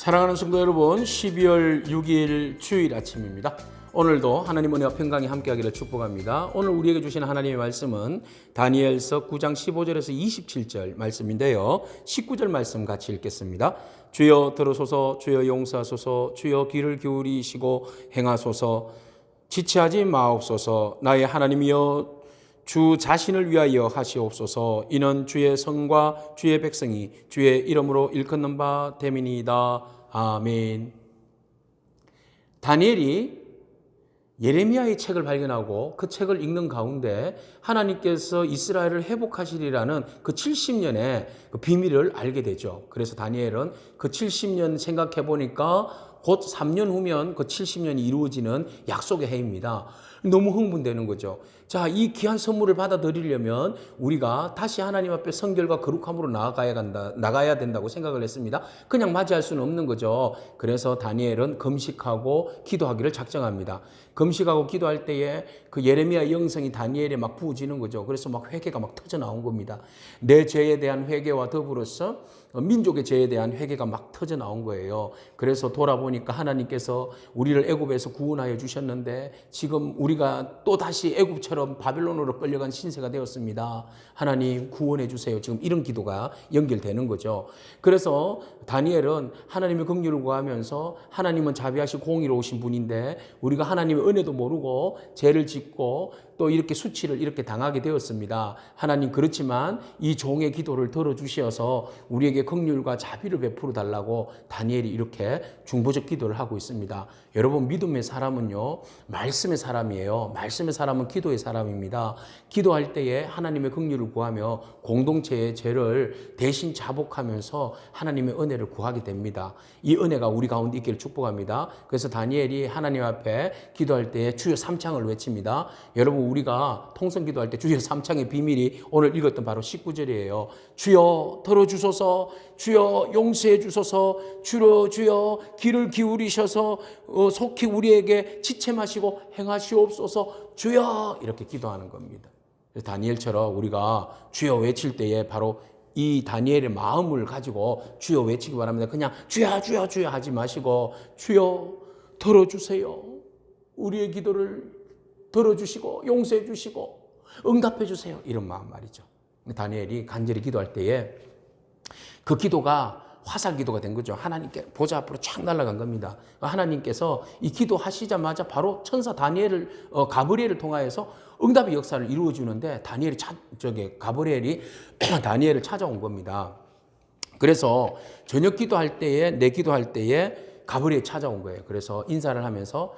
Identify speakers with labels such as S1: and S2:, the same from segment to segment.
S1: 사랑하는 성도 여러분, 12월 6일 주일 아침입니다. 오늘도 하나님 은혜와 평강이 함께하기를 축복합니다. 오늘 우리에게 주신 하나님의 말씀은 다니엘서 9장 15절에서 27절 말씀인데요. 19절 말씀 같이 읽겠습니다. 주여 들으소서, 주여 용서하소서, 주여 귀를 기울이시고 행하소서, 지체하지 마옵소서. 나의 하나님이여, 주 자신을 위하여 하시옵소서. 이는 주의 성과 주의 백성이 주의 이름으로 일컫는 바 됨이니이다. 아멘. 다니엘이 예레미야의 책을 발견하고 그 책을 읽는 가운데 하나님께서 이스라엘을 회복하시리라는 그 70년의 그 비밀을 알게 되죠. 그래서 다니엘은 그 70년 생각해 보니까 곧 3년 후면 그 70년이 이루어지는 약속의 해입니다. 너무 흥분되는 거죠. 자, 이 귀한 선물을 받아들이려면 우리가 다시 하나님 앞에 성결과 거룩함으로 나가야 된다고 생각을 했습니다. 그냥 맞이할 수는 없는 거죠. 그래서 다니엘은 금식하고 기도하기를 작정합니다. 금식하고 기도할 때에 그 예레미야 영성이 다니엘에 막 부어지는 거죠. 그래서 막 회개가 막 터져 나온 겁니다. 내 죄에 대한 회개와 더불어서 민족의 죄에 대한 회개가 막 터져 나온 거예요. 그래서 돌아보니까 하나님께서 우리를 애굽에서 구원하여 주셨는데 지금 우리가 또 다시 애굽처럼 바벨론으로 끌려간 신세가 되었습니다. 하나님 구원해 주세요. 지금 이런 기도가 연결되는 거죠. 그래서 다니엘은 하나님의 긍휼을 구하면서 하나님은 자비하시고 공의로우신 분인데 우리가 하나님의 은혜도 모르고 죄를 짓고 또 이렇게 수치를 이렇게 당하게 되었습니다. 하나님 그렇지만 이 종의 기도를 들어주셔서 우리에게 긍휼과 자비를 베풀어 달라고 다니엘이 이렇게 중보적 기도를 하고 있습니다. 여러분, 믿음의 사람은요, 말씀의 사람이에요. 말씀의 사람은 기도의 사람입니다. 기도할 때에 하나님의 긍휼을 구하며 공동체의 죄를 대신 자복하면서 하나님의 은혜를 구하게 됩니다. 이 은혜가 우리 가운데 있기를 축복합니다. 그래서 다니엘이 하나님 앞에 기도할 때에 주여 삼창을 외칩니다. 여러분, 우리가 통성 기도할 때 주여 삼창의 비밀이 오늘 읽었던 바로 19절이에요. 주여 들어주소서, 주여 용서해 주소서, 주여 귀를 기울이셔서 속히 우리에게 지체마시고 행하시옵소서, 주여, 이렇게 기도하는 겁니다. 다니엘처럼 우리가 주여 외칠 때에 바로 이 다니엘의 마음을 가지고 주여 외치기 바랍니다. 그냥 주여 주여 주여 하지 마시고 주여 들어주세요. 우리의 기도를 들어주시고 용서해 주시고 응답해 주세요. 이런 마음 말이죠. 다니엘이 간절히 기도할 때에 그 기도가 화살 기도가 된 거죠. 하나님께 보좌 앞으로 쫙 날아간 겁니다. 하나님께서 이 기도하시자마자 바로 천사 가브리엘을 통하여서 응답의 역사를 이루어 주는데 가브리엘이 다니엘을 찾아온 겁니다. 그래서 저녁 기도할 때에 내 기도할 때에 가브리엘이 찾아온 거예요. 그래서 인사를 하면서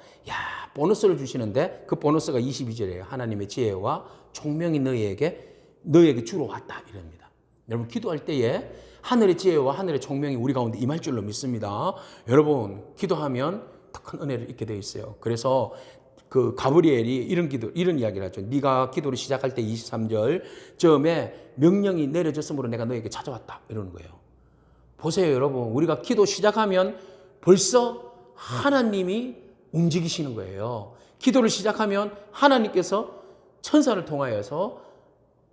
S1: 보너스를 주시는데 그 보너스가 22절이에요. 하나님의 지혜와 총명이 너희에게 주러 왔다 이럽니다. 여러분, 기도할 때에 하늘의 지혜와 하늘의 총명이 우리 가운데 임할 줄로 믿습니다. 여러분, 기도하면 더 큰 은혜를 잊게 되어 있어요. 그래서 그 가브리엘이 이런 이야기를 하죠. 네가 기도를 시작할 때 23절 처음에 명령이 내려졌으므로 내가 너에게 찾아왔다 이러는 거예요. 보세요, 여러분. 우리가 기도 시작하면 벌써 하나님이 움직이시는 거예요. 기도를 시작하면 하나님께서 천사를 통하여서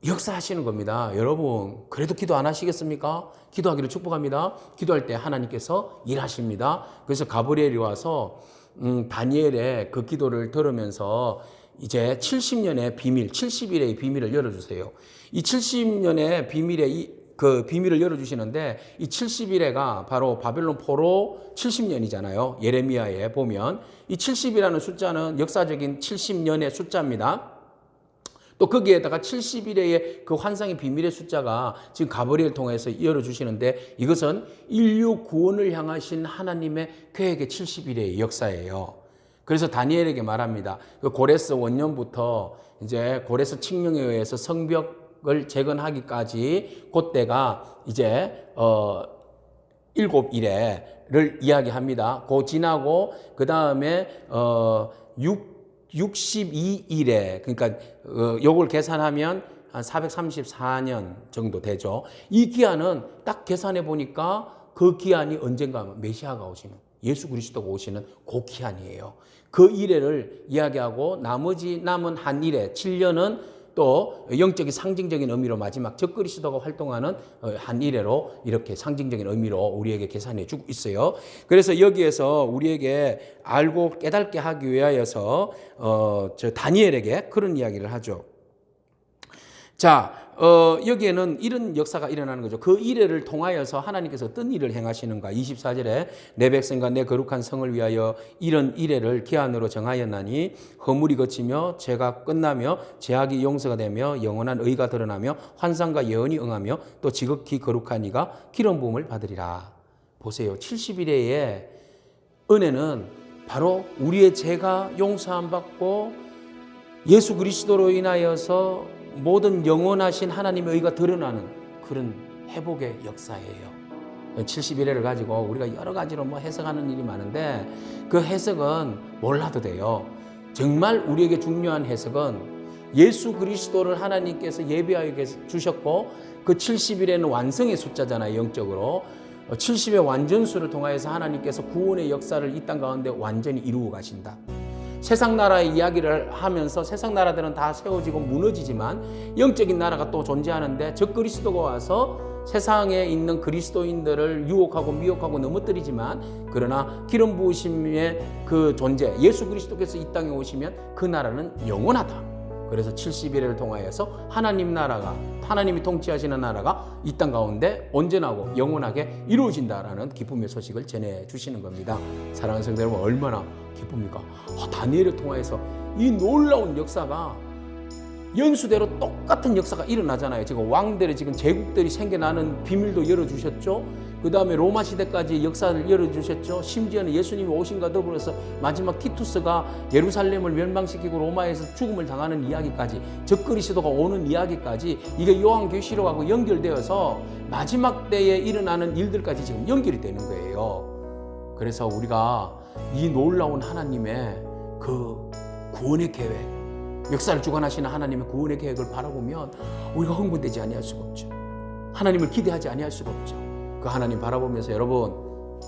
S1: 역사하시는 겁니다. 여러분, 그래도 기도 안 하시겠습니까? 기도하기를 축복합니다. 기도할 때 하나님께서 일하십니다. 그래서 가브리엘이 와서 다니엘의 그 기도를 들으면서 이제 70년의 비밀, 70일의 비밀을 열어주세요. 이 70년의 비밀을 열어주시는데 이 70일에가 바로 바벨론 포로 70년이잖아요. 예레미야에 보면 이 70이라는 숫자는 역사적인 70년의 숫자입니다. 또 거기에다가 70일의 그 환상의 비밀의 숫자가 지금 가브리엘 통해서 열어주시는데 이것은 인류 구원을 향하신 하나님의 계획의 70일의 역사예요. 그래서 다니엘에게 말합니다. 그 고레스 원년부터 이제 고레스 칙령에 의해서 성벽을 재건하기까지 그때가 이제 7일을 이야기합니다. 그 지나고 그 다음에 62일에, 그러니까 요걸 계산하면 한 434년 정도 되죠. 이 기한은 딱 계산해 보니까 그 기한이 언젠가 하면 메시아가 오시는, 예수 그리스도가 오시는 그 기한이에요. 그 이래를 이야기하고 나머지 남은 한 일에 7년은 또 영적인 상징적인 의미로 마지막 적그리스도가 활동하는 한 이래로 이렇게 상징적인 의미로 우리에게 계산해 주고 있어요. 그래서 여기에서 우리에게 알고 깨닫게 하기 위하여서 저 다니엘에게 그런 이야기를 하죠. 자, 여기에는 이런 역사가 일어나는 거죠. 그 이래를 통하여서 하나님께서 어떤 일을 행하시는가. 24절에 내 백성과 내 거룩한 성을 위하여 이런 이래를 기한으로 정하였나니 허물이 거치며 죄가 끝나며 죄악이 용서가 되며 영원한 의가 드러나며 환상과 예언이 응하며 또 지극히 거룩한 이가 기름 부음을 받으리라. 보세요. 70일의 은혜는 바로 우리의 죄가 용서함 받고 예수 그리스도로 인하여서 모든 영원하신 하나님의 의가 드러나는 그런 회복의 역사예요. 71회를 가지고 우리가 여러 가지로 해석하는 일이 많은데 그 해석은 몰라도 돼요. 정말 우리에게 중요한 해석은 예수 그리스도를 하나님께서 예비하여 주셨고 그 70일에는 완성의 숫자잖아요. 영적으로 70의 완전수를 통하여서 하나님께서 구원의 역사를 이 땅 가운데 완전히 이루어 가신다. 세상 나라의 이야기를 하면서 세상 나라들은 다 세워지고 무너지지만 영적인 나라가 또 존재하는데 저 그리스도가 와서 세상에 있는 그리스도인들을 유혹하고 미혹하고 넘어뜨리지만 그러나 기름 부으심의 그 존재 예수 그리스도께서 이 땅에 오시면 그 나라는 영원하다. 그래서 70일을 통하여서 하나님 나라가 하나님이 통치하시는 나라가 이 땅 가운데 온전하고 영원하게 이루어진다라는 기쁨의 소식을 전해주시는 겁니다. 사랑하는 성도 여러분 얼마나 기쁩니까? 다니엘을 통하여서 이 놀라운 역사가 연수대로 똑같은 역사가 일어나잖아요. 지금 왕들의 지금 제국들이 생겨나는 비밀도 열어주셨죠. 그 다음에 로마 시대까지 역사를 열어주셨죠. 심지어는 예수님이 오신과 더불어서 마지막 티투스가 예루살렘을 멸망시키고 로마에서 죽음을 당하는 이야기까지 적그리스도가 오는 이야기까지 이게 요한계시록하고 연결되어서 마지막 때에 일어나는 일들까지 지금 연결이 되는 거예요. 그래서 우리가 이 놀라운 하나님의 그 구원의 계획 역사를 주관하시는 하나님의 구원의 계획을 바라보면 우리가 흥분되지 아니할 수가 없죠. 하나님을 기대하지 아니할 수가 없죠. 그 하나님 바라보면서 여러분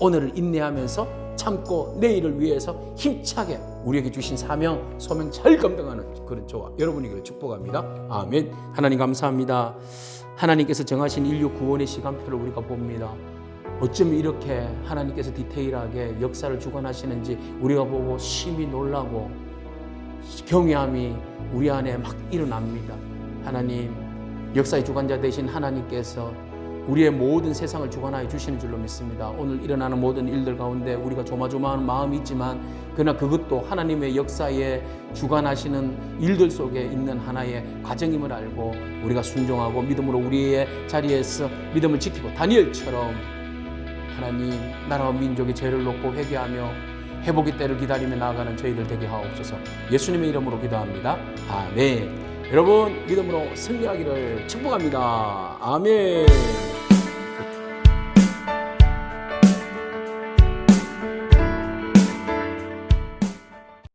S1: 오늘을 인내하면서 참고 내일을 위해서 힘차게 우리에게 주신 사명, 소명 잘 감당하는 그런 저와 여러분에게 축복합니다. 아멘. 하나님 감사합니다. 하나님께서 정하신 인류 구원의 시간표를 우리가 봅니다. 어쩜 이렇게 하나님께서 디테일하게 역사를 주관하시는지 우리가 보고 심히 놀라고 경외함이 우리 안에 막 일어납니다. 하나님, 역사의 주관자 되신 하나님께서 우리의 모든 세상을 주관하여 주시는 줄로 믿습니다. 오늘 일어나는 모든 일들 가운데 우리가 조마조마한 마음이 있지만 그러나 그것도 하나님의 역사에 주관하시는 일들 속에 있는 하나의 과정임을 알고 우리가 순종하고 믿음으로 우리의 자리에서 믿음을 지키고 다니엘처럼 하나님 나라와 민족의 죄를 놓고 회개하며 회복의 때를 기다리며 나아가는 저희들 되게 하옵소서. 예수님의 이름으로 기도합니다. 아멘. 여러분 믿음으로 승리하기를 축복합니다. 아멘.